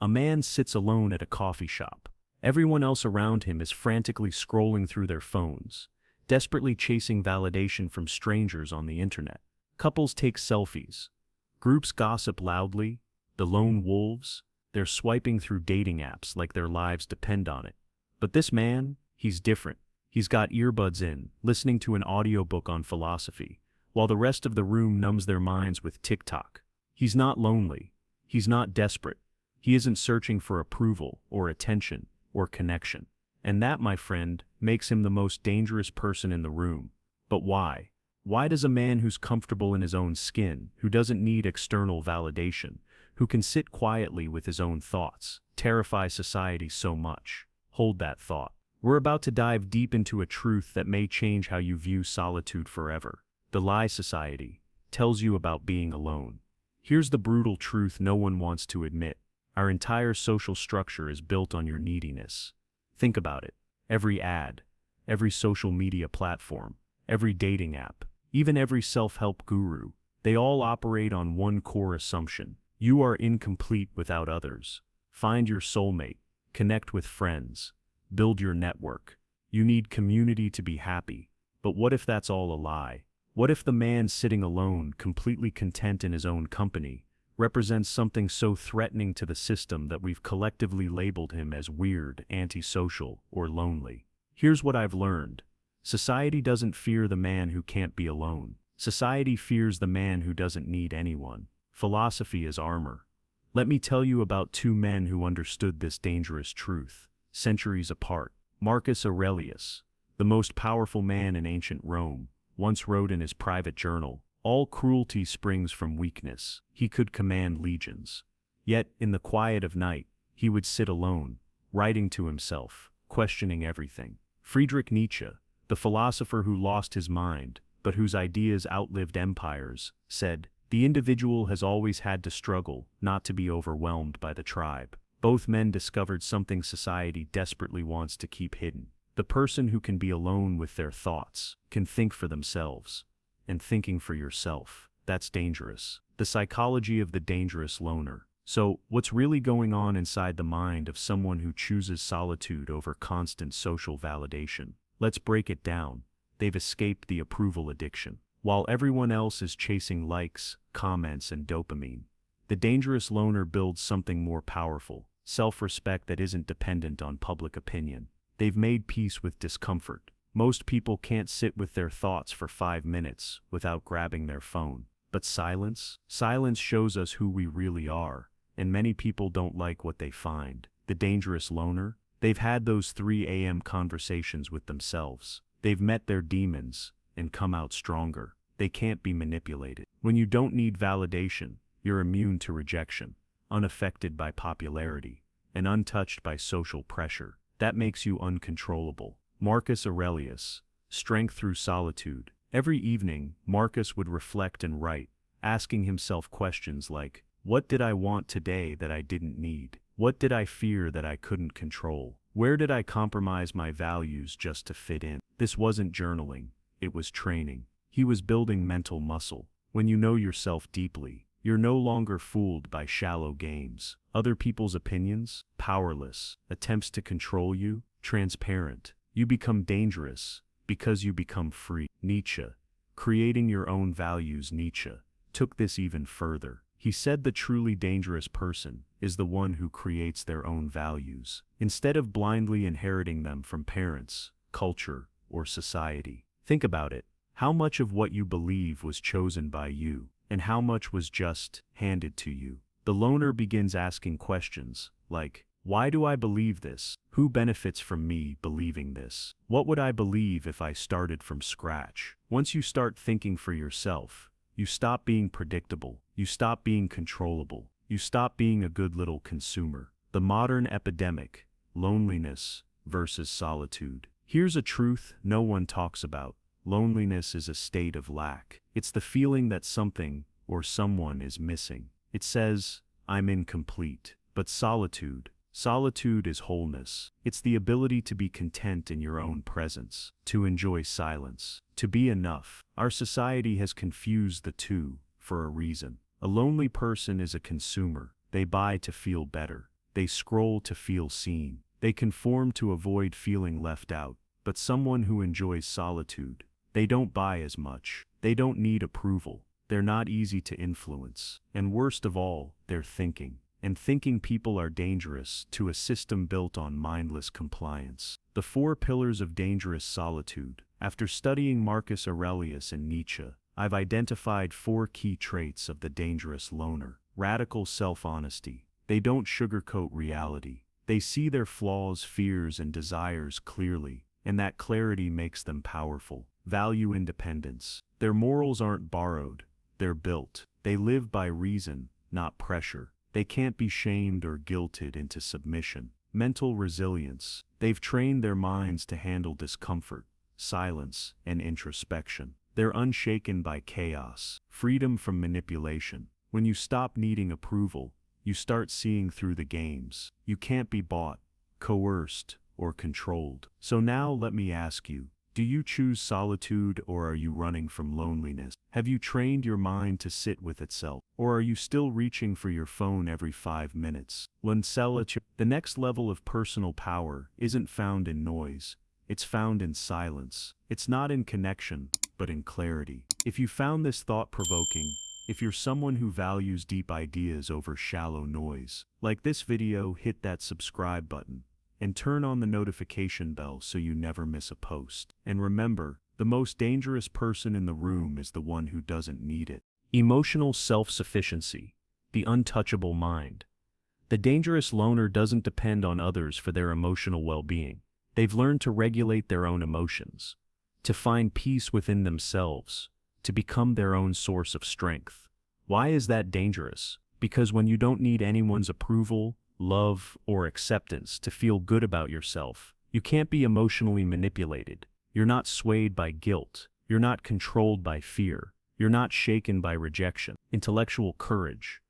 A man sits alone at a coffee shop. Everyone else around him is frantically scrolling through their phones, desperately chasing validation from strangers on the internet. Couples take selfies. Groups gossip loudly. The lone wolves, they're swiping through dating apps like their lives depend on it. But this man, he's different. He's got earbuds in, listening to an audiobook on philosophy, while the rest of the room numbs their minds with TikTok. He's not lonely. He's not desperate. He isn't searching for approval or attention or connection. And that, my friend, makes him the most dangerous person in the room. But why? Why does a man who's comfortable in his own skin, who doesn't need external validation, who can sit quietly with his own thoughts, terrify society so much? Hold that thought. We're about to dive deep into a truth that may change how you view solitude forever. The lie society tells you about being alone. Here's the brutal truth no one wants to admit. Our entire social structure is built on your neediness. Think about it. Every ad, every social media platform, every dating app, even every self-help guru, they all operate on one core assumption. You are incomplete without others. Find your soulmate, connect with friends, build your network. You need community to be happy. But what if that's all a lie? What if the man sitting alone, completely content in his own company, represents something so threatening to the system that we've collectively labeled him as weird, antisocial, or lonely? Here's what I've learned. Society doesn't fear the man who can't be alone. Society fears the man who doesn't need anyone. Philosophy is armor. Let me tell you about two men who understood this dangerous truth, centuries apart. Marcus Aurelius, the most powerful man in ancient Rome, once wrote in his private journal, "All cruelty springs from weakness." He could command legions. Yet, in the quiet of night, he would sit alone, writing to himself, questioning everything. Friedrich Nietzsche, the philosopher who lost his mind, but whose ideas outlived empires, said, "The individual has always had to struggle, not to be overwhelmed by the tribe." Both men discovered something society desperately wants to keep hidden. The person who can be alone with their thoughts, can think for themselves. And thinking for yourself, that's dangerous. The psychology of the dangerous loner. So, what's really going on inside the mind of someone who chooses solitude over constant social validation? Let's break it down. They've escaped the approval addiction. While everyone else is chasing likes, comments, and dopamine, the dangerous loner builds something more powerful, self-respect that isn't dependent on public opinion. They've made peace with discomfort. Most people can't sit with their thoughts for 5 minutes without grabbing their phone. But silence? Silence shows us who we really are, and many people don't like what they find. The dangerous loner? They've had those 3 a.m. conversations with themselves. They've met their demons and come out stronger. They can't be manipulated. When you don't need validation, you're immune to rejection, unaffected by popularity, and untouched by social pressure. That makes you uncontrollable. Marcus Aurelius, Strength Through Solitude. Every evening, Marcus would reflect and write, asking himself questions like, what did I want today that I didn't need? What did I fear that I couldn't control? Where did I compromise my values just to fit in? This wasn't journaling, it was training. He was building mental muscle. When you know yourself deeply, you're no longer fooled by shallow games. Other people's opinions, powerless. Attempts to control you, transparent. You become dangerous because you become free. Nietzsche, creating your own values. Nietzsche took this even further. He said the truly dangerous person is the one who creates their own values, instead of blindly inheriting them from parents, culture, or society. Think about it. How much of what you believe was chosen by you, and how much was just handed to you? The loner begins asking questions like, why do I believe this? Who benefits from me believing this? What would I believe if I started from scratch? Once you start thinking for yourself, you stop being predictable, you stop being controllable, you stop being a good little consumer. The modern epidemic, loneliness versus solitude. Here's a truth no one talks about. Loneliness is a state of lack. It's the feeling that something or someone is missing. It says, I'm incomplete. But solitude is wholeness. It's the ability to be content in your own presence, to enjoy silence, to be enough. Our society has confused the two for a reason. A lonely person is a consumer. They buy to feel better. They scroll to feel seen. They conform to avoid feeling left out. But someone who enjoys solitude, they don't buy as much. They don't need approval. They're not easy to influence. And worst of all, they're thinking. And thinking people are dangerous to a system built on mindless compliance. The 4 pillars of dangerous solitude. After studying Marcus Aurelius and Nietzsche, I've identified 4 key traits of the dangerous loner. Radical self-honesty. They don't sugarcoat reality. They see their flaws, fears, and desires clearly, and that clarity makes them powerful. Value independence. Their morals aren't borrowed, they're built. They live by reason, not pressure. They can't be shamed or guilted into submission. Mental resilience. They've trained their minds to handle discomfort, silence, and introspection. They're unshaken by chaos. Freedom from manipulation. When you stop needing approval, you start seeing through the games. You can't be bought, coerced, or controlled. So now let me ask you, do you choose solitude or are you running from loneliness? Have you trained your mind to sit with itself? Or are you still reaching for your phone every 5 minutes? The next level of personal power isn't found in noise. It's found in silence. It's not in connection, but in clarity. If you found this thought-provoking, if you're someone who values deep ideas over shallow noise, like this video, hit that subscribe button and turn on the notification bell so you never miss a post. And remember, the most dangerous person in the room is the one who doesn't need it. Emotional self-sufficiency, the untouchable mind. The dangerous loner doesn't depend on others for their emotional well-being. They've learned to regulate their own emotions, to find peace within themselves, to become their own source of strength. Why is that dangerous? Because when you don't need anyone's approval, love, or acceptance to feel good about yourself, you can't be emotionally manipulated. You're not swayed by guilt. You're not controlled by fear. You're not shaken by rejection. Intellectual courage.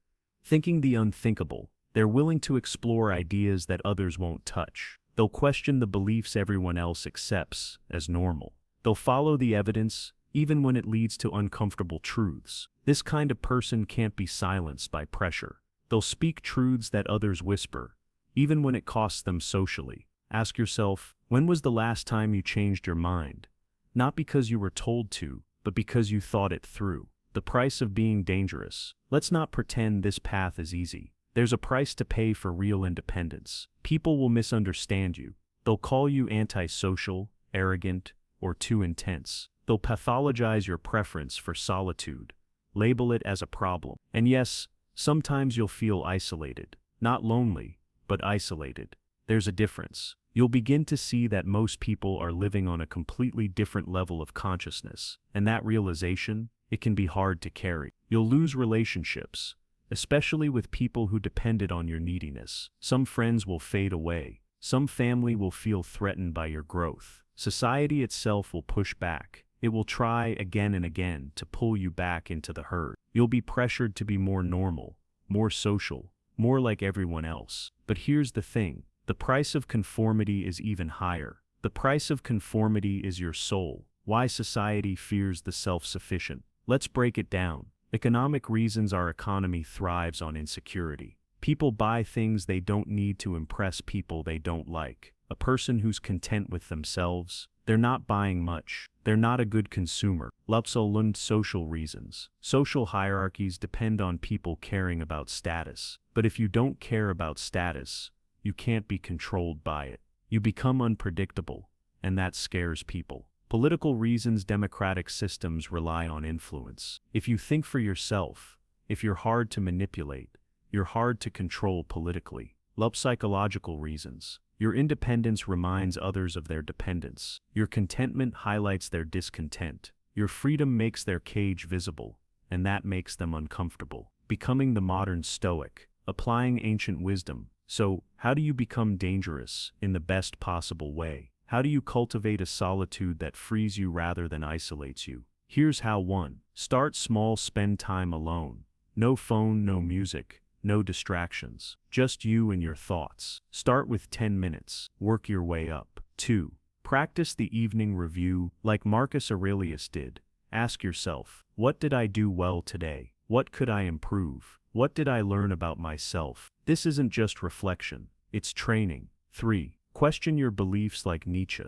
Thinking the unthinkable. They're willing to explore ideas that others won't touch. They'll question the beliefs everyone else accepts as normal. They'll follow the evidence, even when it leads to uncomfortable truths. This kind of person can't be silenced by pressure. They'll speak truths that others whisper, even when it costs them socially. Ask yourself, when was the last time you changed your mind? Not because you were told to, but because you thought it through. The price of being dangerous. Let's not pretend this path is easy. There's a price to pay for real independence. People will misunderstand you. They'll call you antisocial, arrogant, or too intense. They'll pathologize your preference for solitude, label it as a problem. And yes, sometimes you'll feel isolated. Not lonely, but isolated. There's a difference. You'll begin to see that most people are living on a completely different level of consciousness, and that realization, it can be hard to carry. You'll lose relationships, especially with people who depended on your neediness. Some friends will fade away. Some family will feel threatened by your growth. Society itself will push back. It will try again and again to pull you back into the herd. You'll be pressured to be more normal, more social, more like everyone else. But here's the thing. The price of conformity is even higher. The price of conformity is your soul. Why society fears the self-sufficient. Let's break it down. Economic reasons. Our economy thrives on insecurity. People buy things they don't need to impress people they don't like. A person who's content with themselves, they're not buying much. They're not a good consumer. Social reasons. Social hierarchies depend on people caring about status. But if you don't care about status, you can't be controlled by it. You become unpredictable, and that scares people. Political reasons. Democratic systems rely on influence. If you think for yourself, if you're hard to manipulate, you're hard to control politically. Psychological reasons. Your independence reminds others of their dependence. Your contentment highlights their discontent. Your freedom makes their cage visible, and that makes them uncomfortable. Becoming the modern Stoic. Applying ancient wisdom. So, how do you become dangerous in the best possible way? How do you cultivate a solitude that frees you rather than isolates you? Here's how. 1. Start small. Spend time alone. No phone, no music, no distractions. Just you and your thoughts. Start with 10 minutes. Work your way up. 2. Practice the evening review, like Marcus Aurelius did. Ask yourself, what did I do well today? What could I improve? What did I learn about myself? This isn't just reflection, it's training. 3. Question your beliefs like Nietzsche.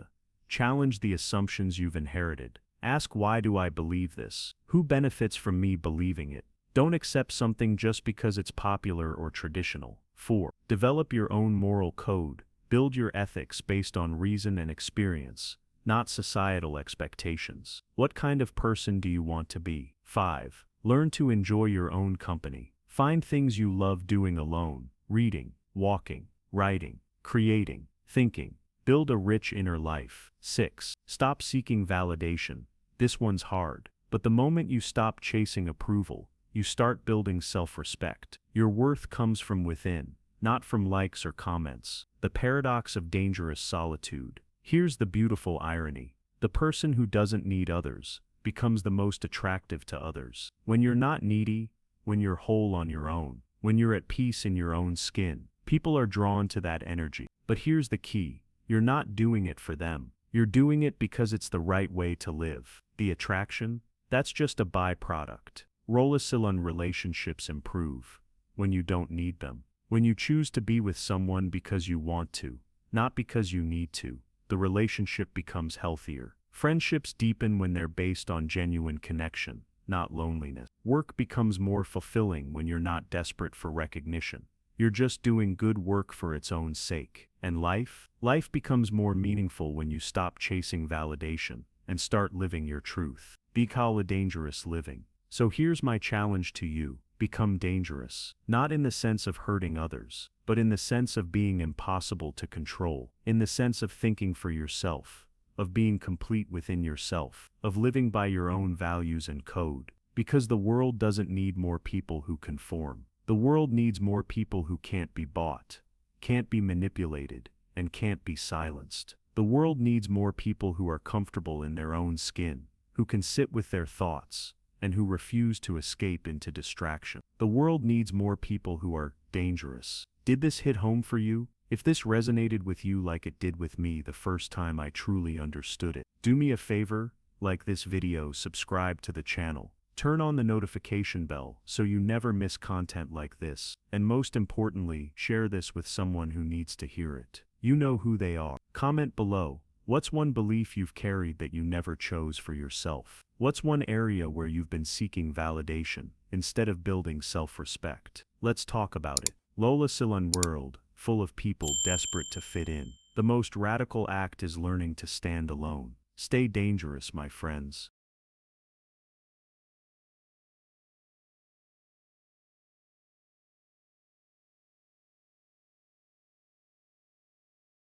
Challenge the assumptions you've inherited. Ask, why do I believe this? Who benefits from me believing it? Don't accept something just because it's popular or traditional. 4. Develop your own moral code. Build your ethics based on reason and experience, not societal expectations. What kind of person do you want to be? 5. Learn to enjoy your own company. Find things you love doing alone: reading, walking, writing, creating, thinking. Build a rich inner life. 6. Stop seeking validation. This one's hard, but the moment you stop chasing approval, you start building self-respect. Your worth comes from within, not from likes or comments. The paradox of dangerous solitude. Here's the beautiful irony. The person who doesn't need others becomes the most attractive to others. When you're not needy, when you're whole on your own, when you're at peace in your own skin, people are drawn to that energy. But here's the key. You're not doing it for them. You're doing it because it's the right way to live. The attraction? That's just a byproduct. Rollacillon relationships improve when you don't need them. When you choose to be with someone because you want to, not because you need to, the relationship becomes healthier. Friendships deepen when they're based on genuine connection, not loneliness. Work becomes more fulfilling when you're not desperate for recognition. You're just doing good work for its own sake. And life becomes more meaningful when you stop chasing validation and start living your truth. Be called a dangerous living. So here's my challenge to you. Become dangerous, not in the sense of hurting others, but in the sense of being impossible to control, in the sense of thinking for yourself, of being complete within yourself, of living by your own values and code. Because the world doesn't need more people who conform. The world needs more people who can't be bought, can't be manipulated, and can't be silenced. The world needs more people who are comfortable in their own skin, who can sit with their thoughts, and who refuse to escape into distraction. The world needs more people who are dangerous. Did this hit home for you? If this resonated with you like it did with me the first time I truly understood it, do me a favor, like this video, subscribe to the channel, turn on the notification bell so you never miss content like this, and most importantly, share this with someone who needs to hear it. You know who they are. Comment below. What's one belief you've carried that you never chose for yourself? What's one area where you've been seeking validation instead of building self-respect? Let's talk about it. Rollacillon world, full of people desperate to fit in. The most radical act is learning to stand alone. Stay dangerous, my friends.